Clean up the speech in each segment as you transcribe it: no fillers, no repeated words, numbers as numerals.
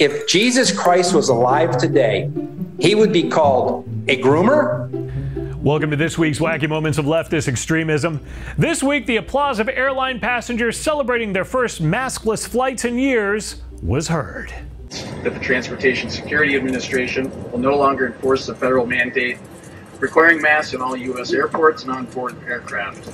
if Jesus Christ was alive today, he would be called a groomer. Welcome to this week's Wacky Moments of Leftist Extremism. This week, the applause of airline passengers celebrating their first maskless flights in years was heard. That the Transportation Security Administration will no longer enforce the federal mandate requiring masks in all U.S. airports and on-board aircraft.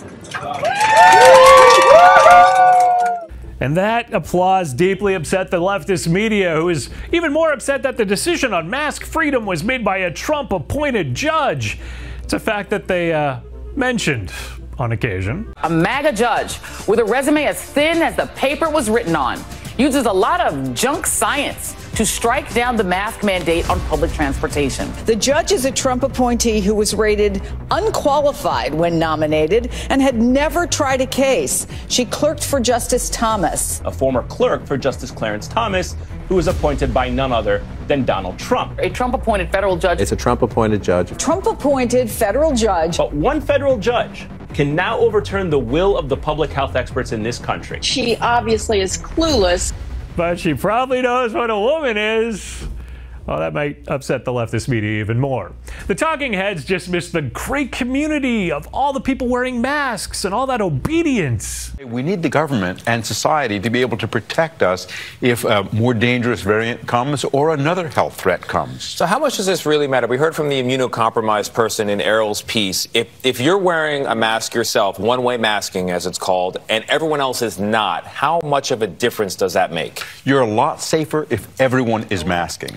And that applause deeply upset the leftist media, who is even more upset that the decision on mask freedom was made by a Trump-appointed judge. It's a fact that they mentioned on occasion. A MAGA judge with a resume as thin as the paper it was written on uses a lot of junk science to strike down the mask mandate on public transportation. The judge is a Trump appointee who was rated unqualified when nominated and had never tried a case. She clerked for Justice Thomas, a former clerk for Justice Clarence Thomas, who was appointed by none other than Donald Trump. A Trump-appointed federal judge. It's a Trump-appointed judge. Trump-appointed federal judge. But one federal judge can now overturn the will of the public health experts in this country. She obviously is clueless. But she probably knows what a woman is. Well, that might upset the leftist media even more. The talking heads just missed the great community of all the people wearing masks and all that obedience. We need the government and society to be able to protect us if a more dangerous variant comes or another health threat comes. So how much does this really matter? We heard from the immunocompromised person in Errol's piece. If you're wearing a mask yourself, one-way masking as it's called, and everyone else is not, how much of a difference does that make? You're a lot safer if everyone is masking.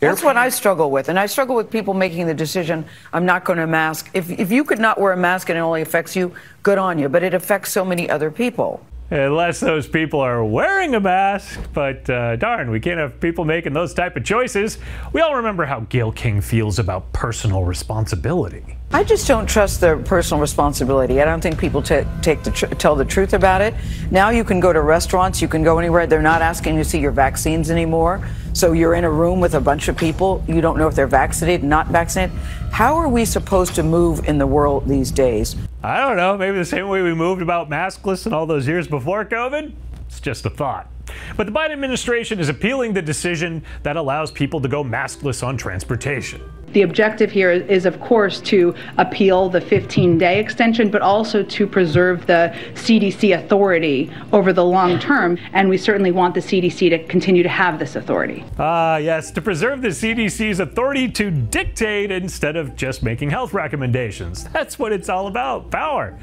That's what I struggle with. And I struggle with people making the decision, I'm not going to mask. If you could not wear a mask and it only affects you, good on you. But it affects so many other people. Unless those people are wearing a mask. But darn, we can't have people making those type of choices. We all remember how Gayle King feels about personal responsibility. I just don't trust their personal responsibility. I don't think people tell the truth about it. Now you can go to restaurants, you can go anywhere. They're not asking you to see your vaccines anymore. So you're in a room with a bunch of people. You don't know if they're vaccinated, not vaccinated. How are we supposed to move in the world these days? I don't know. Maybe the same way we moved about maskless in all those years before COVID? It's just a thought. But the Biden administration is appealing the decision that allows people to go maskless on transportation. The objective here is, of course, to appeal the 15-day extension, but also to preserve the CDC authority over the long term. And we certainly want the CDC to continue to have this authority. Yes, to preserve the CDC's authority to dictate instead of just making health recommendations. That's what it's all about, power.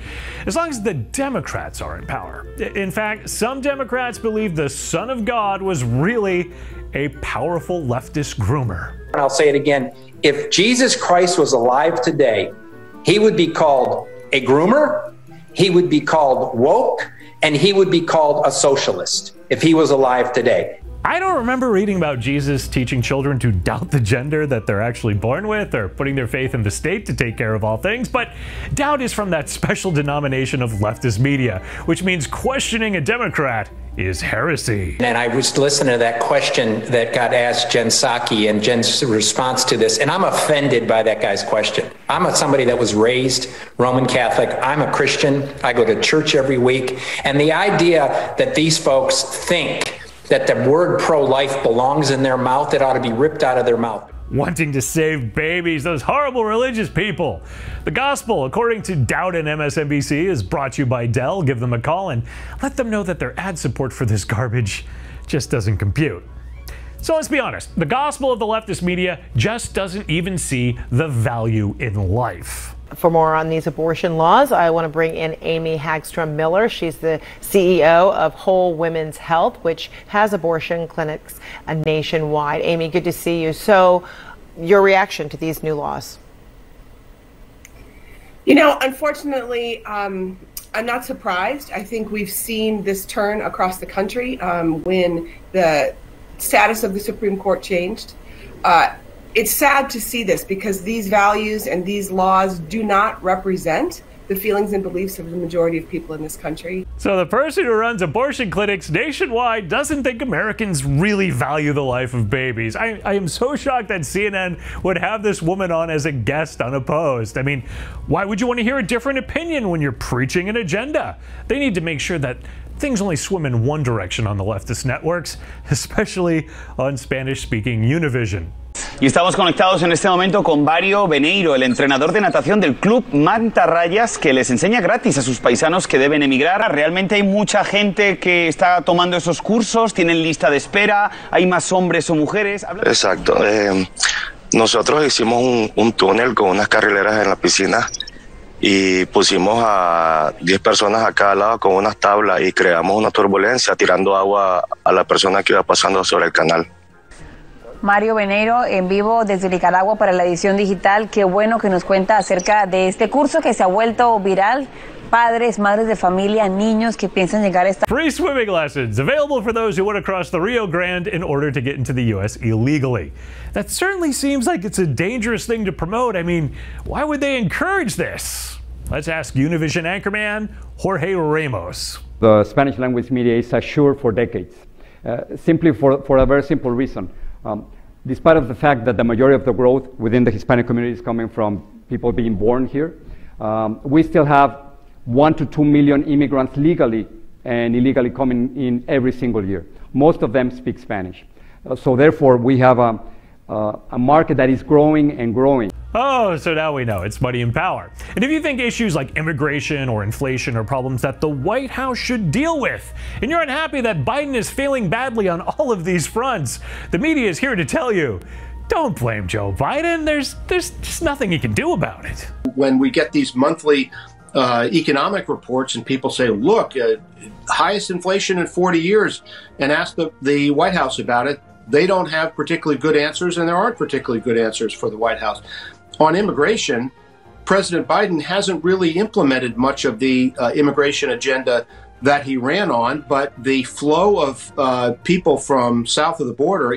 As long as the Democrats are in power. In fact, some Democrats believe the Son of God was really a powerful leftist groomer. And I'll say it again. If Jesus Christ was alive today, he would be called a groomer, he would be called woke, and he would be called a socialist if he was alive today. I don't remember reading about Jesus teaching children to doubt the gender that they're actually born with or putting their faith in the state to take care of all things, but doubt is from that special denomination of leftist media, which means questioning a Democrat is heresy. And I was listening to that question that got asked Jen Psaki and Jen's response to this, and I'm offended by that guy's question. I'm somebody that was raised Roman Catholic. I'm a Christian. I go to church every week. And the idea that these folks think that the word pro-life belongs in their mouth, it ought to be ripped out of their mouth. Wanting to save babies, those horrible religious people. The gospel, according to Dowd and MSNBC, is brought to you by Dell. Give them a call and let them know that their ad support for this garbage just doesn't compute. So let's be honest, the gospel of the leftist media just doesn't even see the value in life. For more on these abortion laws, I want to bring in Amy Hagstrom Miller. She's the CEO of Whole Women's Health, which has abortion clinics nationwide. Amy, good to see you. So, your reaction to these new laws? You know, unfortunately, I'm not surprised. I think we've seen this turn across the country when the status of the Supreme Court changed. It's sad to see this because these values and these laws do not represent the feelings and beliefs of the majority of people in this country. So the person who runs abortion clinics nationwide doesn't think Americans really value the life of babies. I am so shocked that CNN would have this woman on as a guest unopposed. I mean, why would you want to hear a different opinion when you're preaching an agenda? They need to make sure that things only swim in one direction on the leftist networks, especially on Spanish-speaking Univision. Y estamos conectados en este momento con Mario Beneiro, el entrenador de natación del club Mantarrayas, que les enseña gratis a sus paisanos que deben emigrar. Realmente hay mucha gente que está tomando esos cursos, tienen lista de espera, hay más hombres o mujeres. Exacto. Nosotros hicimos un túnel con unas carrileras en la piscina y pusimos a 10 personas a cada lado con unas tablas y creamos una turbulencia tirando agua a la persona que iba pasando sobre el canal. Mario Beneiro en vivo desde Nicaragua para la edición digital. Qué bueno que nos cuenta acerca de este curso que se ha vuelto viral. Padres, madres de familia, niños que piensan llegar a esta... Free swimming lessons available for those who want to cross the Rio Grande in order to get into the U.S. illegally. That certainly seems like it's a dangerous thing to promote. I mean, why would they encourage this? Let's ask Univision anchorman Jorge Ramos. The Spanish language media is assured for decades, simply for a very simple reason. Despite of the fact that the majority of the growth within the Hispanic community is coming from people being born here, we still have 1 to 2 million immigrants legally and illegally coming in every single year. Most of them speak Spanish. So therefore, we have a market that is growing and growing. Oh, so now we know it's money and power. And if you think issues like immigration or inflation are problems that the White House should deal with, and you're unhappy that Biden is failing badly on all of these fronts, the media is here to tell you, don't blame Joe Biden. There's just nothing he can do about it. When we get these monthly economic reports and people say, look, highest inflation in 40 years, and ask the White House about it, they don't have particularly good answers, and there aren't particularly good answers for the White House. On immigration, President Biden hasn't really implemented much of the immigration agenda that he ran on, but the flow of people from south of the border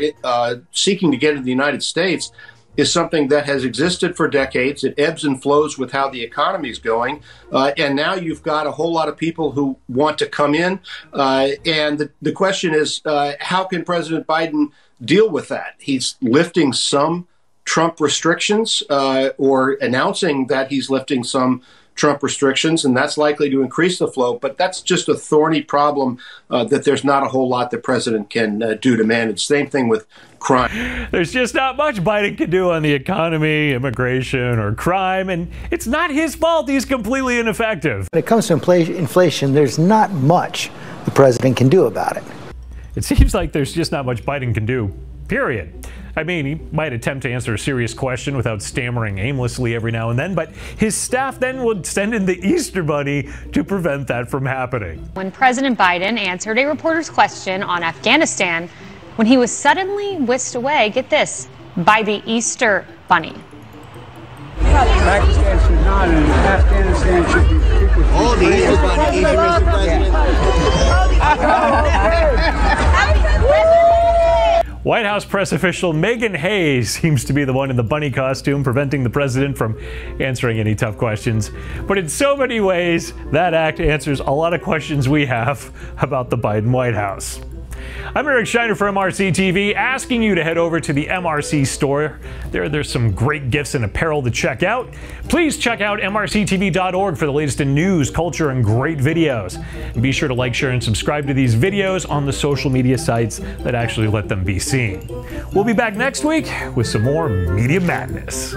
seeking to get into the United States is something that has existed for decades. It ebbs and flows with how the economy is going. And now you've got a whole lot of people who want to come in. And the question is, how can President Biden deal with that? He's lifting some Trump restrictions or announcing that he's lifting some Trump restrictions, and that's likely to increase the flow. But that's just a thorny problem that there's not a whole lot the president can do to manage. Same thing with crime. There's just not much Biden can do on the economy, immigration, or crime, and it's not his fault he's completely ineffective. When it comes to inflation, there's not much the president can do about it. It seems like there's just not much Biden can do, period. I mean, he might attempt to answer a serious question without stammering aimlessly every now and then, but his staff then would send in the Easter Bunny to prevent that from happening. When President Biden answered a reporter's question on Afghanistan, when he was suddenly whisked away, get this, by the Easter Bunny. Pakistan should not, and Afghanistan should be. Oh, the Easter Bunny is Mr. President. White House press official Megan Hayes seems to be the one in the bunny costume preventing the president from answering any tough questions. But in so many ways, that act answers a lot of questions we have about the Biden White House. I'm Eric Shiner for MRCTV, asking you to head over to the MRC Store. There's some great gifts and apparel to check out. Please check out MRCTV.org for the latest in news, culture, and great videos. And be sure to like, share, and subscribe to these videos on the social media sites that actually let them be seen. We'll be back next week with some more media madness.